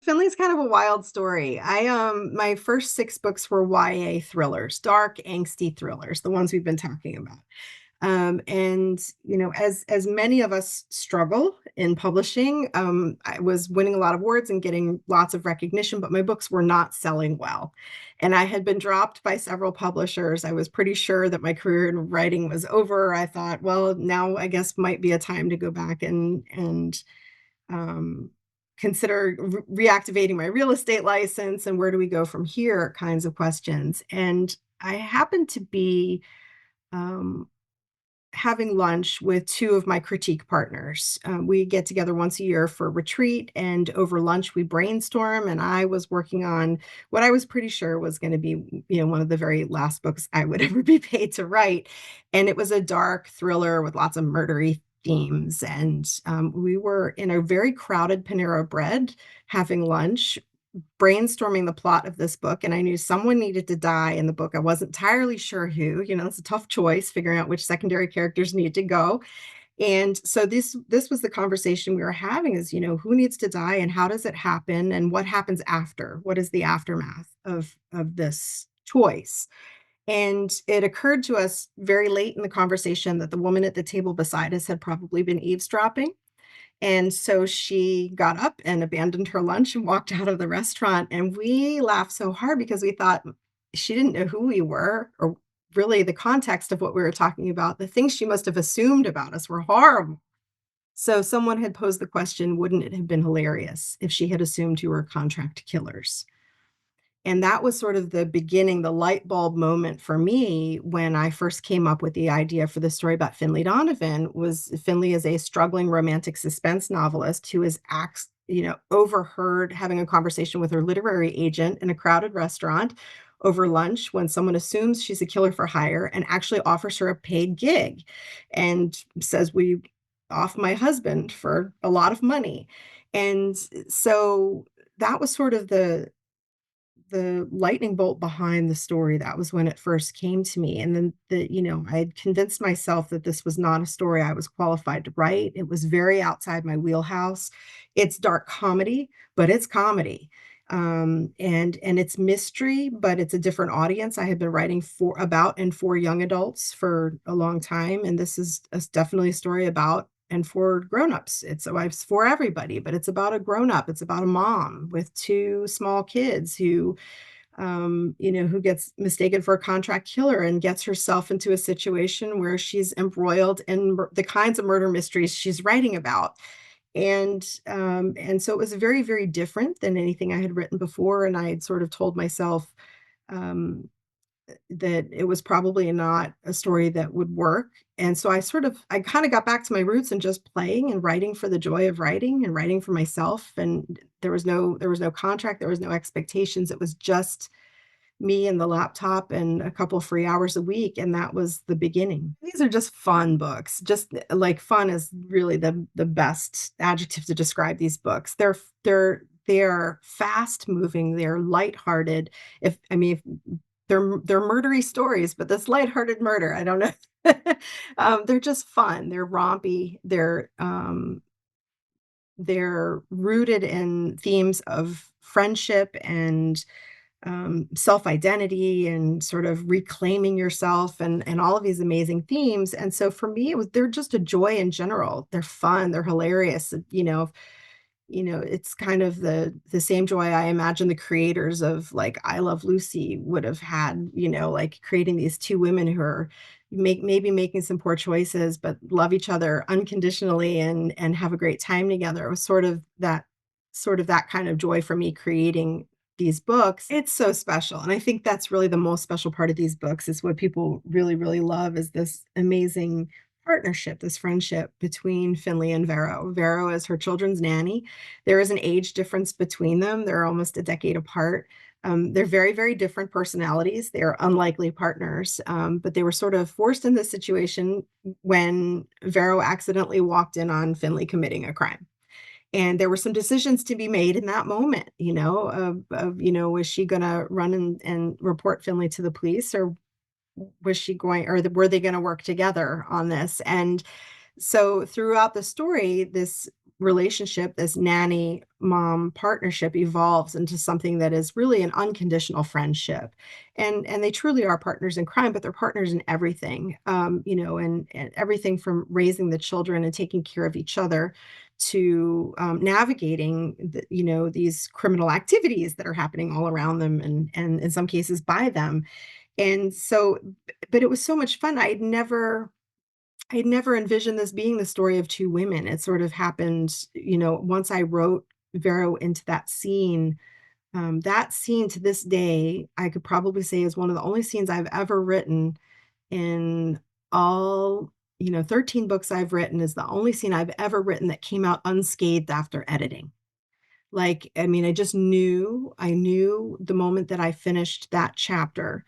Finley's kind of a wild story. My first 6 books were YA thrillers, dark, angsty thrillers, the ones we've been talking about. And, as many of us struggle in publishing, I was winning a lot of awards and getting lots of recognition, but my books were not selling well. And I had been dropped by several publishers. I was pretty sure that my career in writing was over. I thought, well, now I guess might be a time to go back and um, consider reactivating my real estate license and where do we go from here kinds of questions. And I happened to be um, having lunch with 2 of my critique partners. We get together once a year for a retreat, and over lunch we brainstorm. And I was working on what I was pretty sure was going to be, one of the very last books I would ever be paid to write. And it was a dark thriller with lots of murdery themes. And we were in a very crowded Panera Bread having lunch brainstorming the plot of this book, and I knew someone needed to die in the book. I wasn't entirely sure who. It's a tough choice figuring out which secondary characters need to go. And so this was the conversation we were having is, who needs to die and how does it happen and what happens after? What is the aftermath of this choice? And it occurred to us very late in the conversation that the woman at the table beside us had probably been eavesdropping, and so she got up and abandoned her lunch and walked out of the restaurant, and we laughed so hard because we thought she didn't know who we were or really the context of what we were talking about. The things she must have assumed about us were horrible. So someone had posed the question, wouldn't it have been hilarious if she had assumed you were contract killers? And that was sort of the beginning, the light bulb moment for me when I first came up with the idea for the story about Finlay Donovan. Was Finlay is a struggling romantic suspense novelist who is overheard having a conversation with her literary agent in a crowded restaurant over lunch when someone assumes she's a killer for hire and actually offers her a paid gig and says, "Will you off my husband for a lot of money?" And so that was sort of the lightning bolt behind the story. That was when it first came to me. And then I had convinced myself that this was not a story I was qualified to write. It was very outside my wheelhouse. It's dark comedy, but it's comedy. And it's mystery, but it's a different audience. I had been writing for young adults for a long time. And this is definitely a story about and for grown-ups. It's for everybody, but it's about a grown-up. It's about a mom with 2 small kids who gets mistaken for a contract killer and gets herself into a situation where she's embroiled in the kinds of murder mysteries she's writing about. And so it was very, very different than anything I had written before. And I had sort of told myself, um, that it was probably not a story that would work. And so I kind of got back to my roots and just playing and writing for the joy of writing and writing for myself. And there was no contract, there was no expectations. It was just me and the laptop and a couple free hours a week, and that was the beginning. These are just fun books. Just like fun is really the best adjective to describe these books. They're fast moving, they're lighthearted. If they're murdery stories, but this lighthearted murder, I don't know. They're just fun. They're rompy. They're rooted in themes of friendship and self-identity and sort of reclaiming yourself and all of these amazing themes. And so for me, they're just a joy in general. They're fun. They're hilarious. It's kind of the same joy I imagine the creators of, like, I Love Lucy would have had, like, creating these 2 women who are maybe making some poor choices, but love each other unconditionally and have a great time together. It was sort of that kind of joy for me creating these books. It's so special, and I think that's really the most special part of these books is what people really, really love is this amazing partnership, this friendship between Finley and Vero. Vero is her children's nanny. There is an age difference between them. They're almost a decade apart. They're very, very different personalities. They are unlikely partners, but they were sort of forced in this situation when Vero accidentally walked in on Finley committing a crime. And there were some decisions to be made in that moment, was she going to run and report Finley to the police, or were they going to work together on this? And so throughout the story, this relationship, this nanny mom partnership evolves into something that is really an unconditional friendship. And they truly are partners in crime, but they're partners in everything, and everything from raising the children and taking care of each other to navigating these criminal activities that are happening all around them and in some cases by them. And so, but it was so much fun. I'd never envisioned this being the story of 2 women. It sort of happened, once I wrote Vero into that scene to this day, I could probably say is one of the only scenes I've ever written in all, 13 books I've written, is the only scene I've ever written that came out unscathed after editing. Like, I mean, I knew the moment that I finished that chapter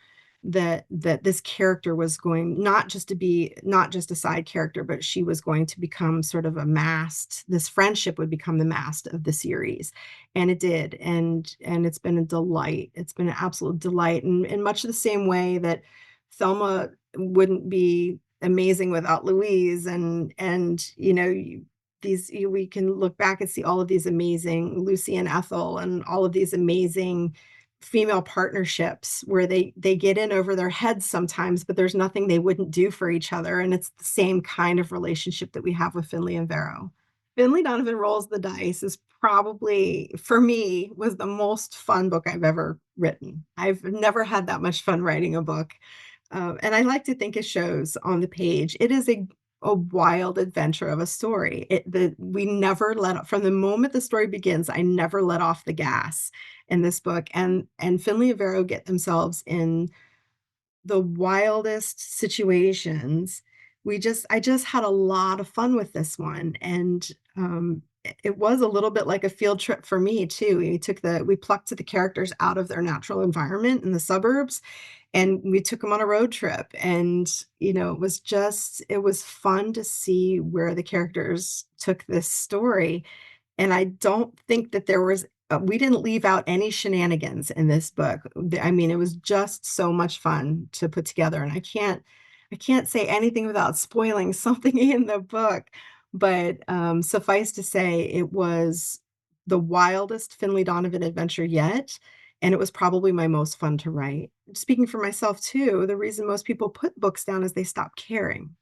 that this character was going not just a side character, but she was going to become sort of a mast. This friendship would become the mast of the series. And it did. And it's been a delight. It's been an absolute delight. And in much the same way that Thelma wouldn't be amazing without Louise and we can look back and see all of these amazing Lucy and Ethel and all of these amazing female partnerships where they get in over their heads sometimes, but there's nothing they wouldn't do for each other. And it's the same kind of relationship that we have with Finlay and Vero. Finlay Donovan Rolls the Dice is probably, for me, was the most fun book I've ever written. I've never had that much fun writing a book. And I like to think it shows on the page. It is a wild adventure of a story. We never let up from the moment the story begins. I never let off the gas in this book, and Finlay and Vero get themselves in the wildest situations. I just had a lot of fun with this one, and it was a little bit like a field trip for me too. We plucked the characters out of their natural environment in the suburbs, and we took them on a road trip. And it was fun to see where the characters took this story. And I don't think that we didn't leave out any shenanigans in this book. I mean, it was just so much fun to put together, and I can't say anything without spoiling something in the book, but suffice to say, it was the wildest Finlay Donovan adventure yet, and it was probably my most fun to write. Speaking for myself too, the reason most people put books down is they stop caring.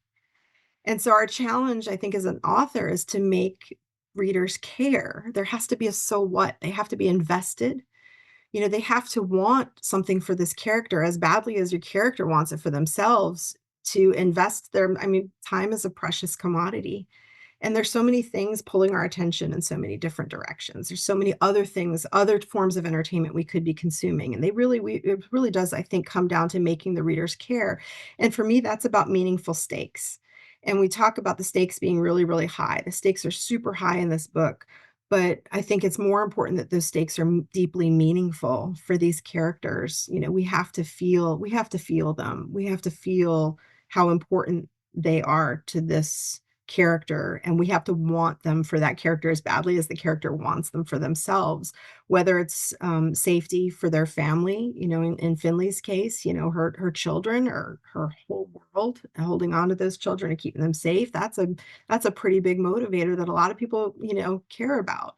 And so our challenge, I think, as an author is to make readers care. There has to be a so what. They have to be invested. They have to want something for this character as badly as your character wants it for themselves to invest I mean, time is a precious commodity. And there's so many things pulling our attention in so many different directions. There's so many other things, other forms of entertainment we could be consuming. And it really does, I think, come down to making the readers care. And for me, that's about meaningful stakes. And we talk about the stakes being really, really high. The stakes are super high in this book, but I think it's more important that those stakes are deeply meaningful for these characters. We have to feel them. We have to feel how important they are to this character, and we have to want them for that character as badly as the character wants them for themselves, whether it's safety for their family, in Finley's case, her children or her whole world, holding on to those children and keeping them safe. That's a pretty big motivator that a lot of people care about.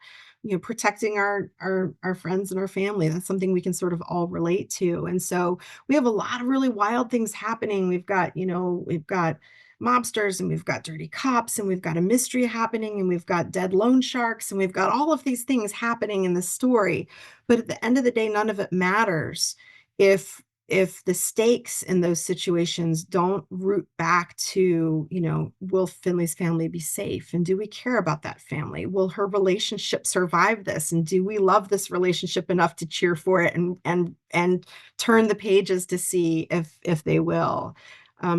Protecting our friends and our family, that's something we can sort of all relate to. And so we have a lot of really wild things happening. We've got mobsters, and we've got dirty cops, and we've got a mystery happening, and we've got dead loan sharks, and we've got all of these things happening in the story. But at the end of the day, none of it matters if the stakes in those situations don't root back to, will Finley's family be safe? And do we care about that family? Will her relationship survive this? And do we love this relationship enough to cheer for it and turn the pages to see if they will?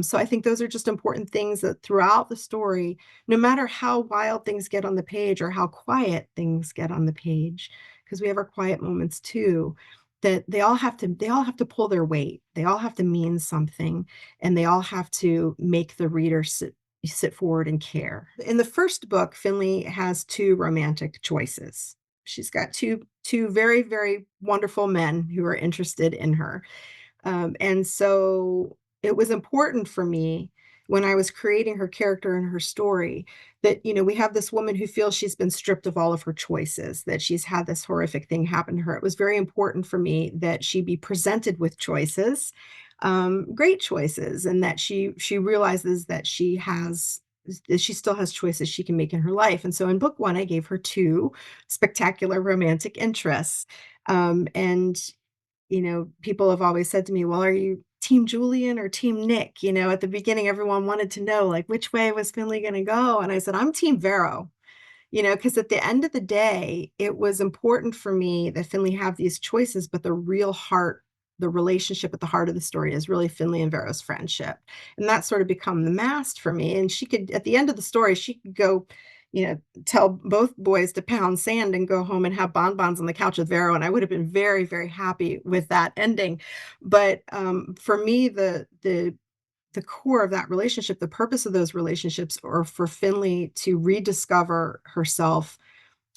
So I think those are just important things that throughout the story, no matter how wild things get on the page or how quiet things get on the page, because we have our quiet moments too, that they all have to pull their weight. They all have to mean something, and they all have to make the reader sit forward and care. In the first book, Finley has two romantic choices. She's got two very, very wonderful men who are interested in her. And so it was important for me when I was creating her character and her story, that, we have this woman who feels she's been stripped of all of her choices, that she's had this horrific thing happen to her. It was very important for me that she be presented with choices, great choices, and that she realizes that she still has choices she can make in her life. And so in book one, I gave her two spectacular romantic interests. And people have always said to me, well, are you team Julian or team Nick? At the beginning, everyone wanted to know, like, which way was Finley going to go? And I said, I'm team Vero. Because at the end of the day, it was important for me that Finley have these choices, but the real heart, the relationship at the heart of the story is really Finley and Vero's friendship. And that sort of become the mast for me. And she could, at the end of the story, she could go, tell both boys to pound sand and go home and have bonbons on the couch with Vero. And I would have been very, very happy with that ending. But for me, the core of that relationship, the purpose of those relationships are for Finley to rediscover herself,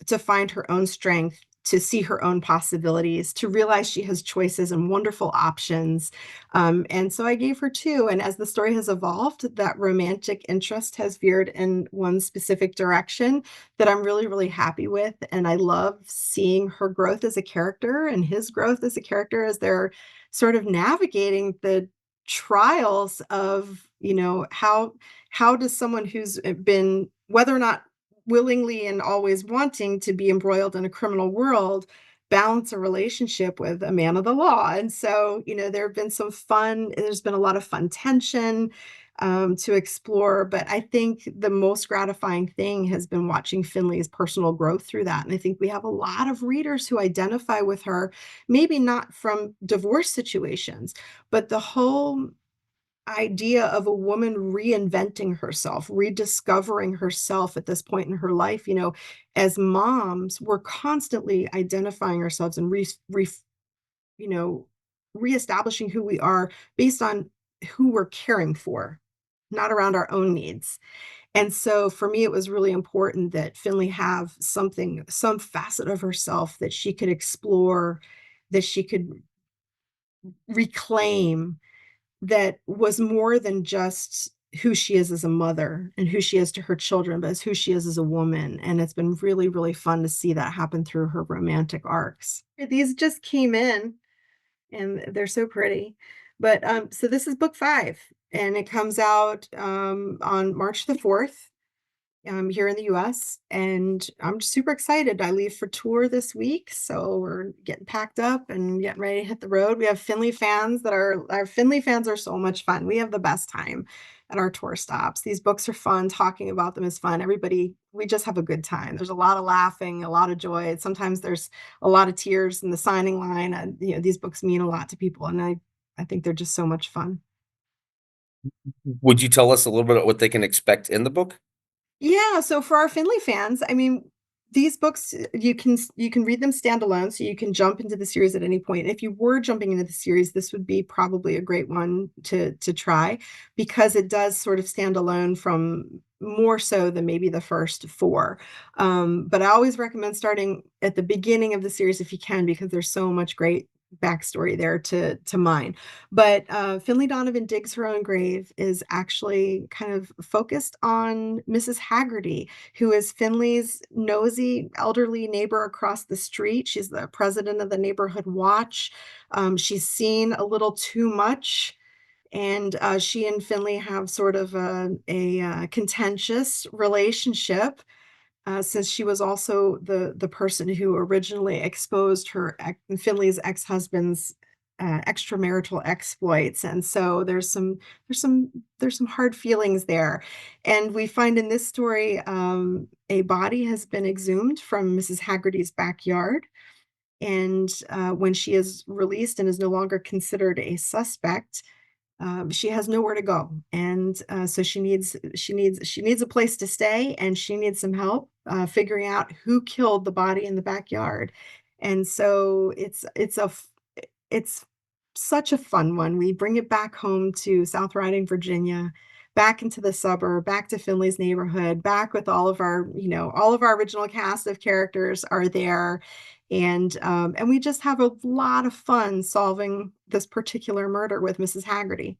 to find her own strength, to see her own possibilities, to realize she has choices and wonderful options. And so I gave her two. And as the story has evolved, that romantic interest has veered in one specific direction that I'm really, really happy with. And I love seeing her growth as a character and his growth as a character as they're sort of navigating the trials of, how does someone who's been, whether or not willingly and always wanting to be embroiled in a criminal world, balance a relationship with a man of the law. And so, there have been there's been a lot of fun tension to explore. But I think the most gratifying thing has been watching Finley's personal growth through that. And I think we have a lot of readers who identify with her, maybe not from divorce situations, but the whole idea of a woman reinventing herself, rediscovering herself at this point in her life. As moms, we're constantly identifying ourselves and you know, reestablishing who we are based on who we're caring for, not around our own needs. And so for me, it was really important that Finley have some facet of herself that she could explore, that she could reclaim, that was more than just who she is as a mother and who she is to her children, but it's who she is as a woman. And it's been really, really fun to see that happen through her romantic arcs. These just came in and they're so pretty. But so this is book five, and it comes out on March the 4th here in the US, and I'm super excited. I leave for tour this week, so we're getting packed up and getting ready to hit the road. We have Finley fans our Finley fans are so much fun. We have the best time at our tour stops. These books are fun. Talking about them is fun. We just have a good time. There's a lot of laughing, a lot of joy. Sometimes there's a lot of tears in the signing line. These books mean a lot to people, and I think they're just so much fun. Would you tell us a little bit about what they can expect in the book? Yeah, so for our Finley fans, I mean, these books, you can read them standalone, so you can jump into the series at any point. If you were jumping into the series, this would be probably a great one to try, because it does sort of stand alone from more so than maybe the first four. But I always recommend starting at the beginning of the series if you can, because there's so much great backstory there to mine. But Finlay Donovan Digs Her Own Grave is actually kind of focused on Mrs. Haggerty, who is Finley's nosy elderly neighbor across the street. She's the president of the neighborhood watch. She's seen a little too much, and she and Finley have sort of a contentious relationship, since she was also the person who originally exposed Finley's ex-husband's extramarital exploits. And so there's some hard feelings there. And we find in this story, a body has been exhumed from Mrs. Haggerty's backyard. And when she is released and is no longer considered a suspect, she has nowhere to go. And so she needs a place to stay, and she needs some help figuring out who killed the body in the backyard. And so it's such a fun one. We bring it back home to South Riding, Virginia, back into the suburb, back to Finley's neighborhood, back with all of our original cast of characters are there. And we just have a lot of fun solving this particular murder with Mrs. Haggerty.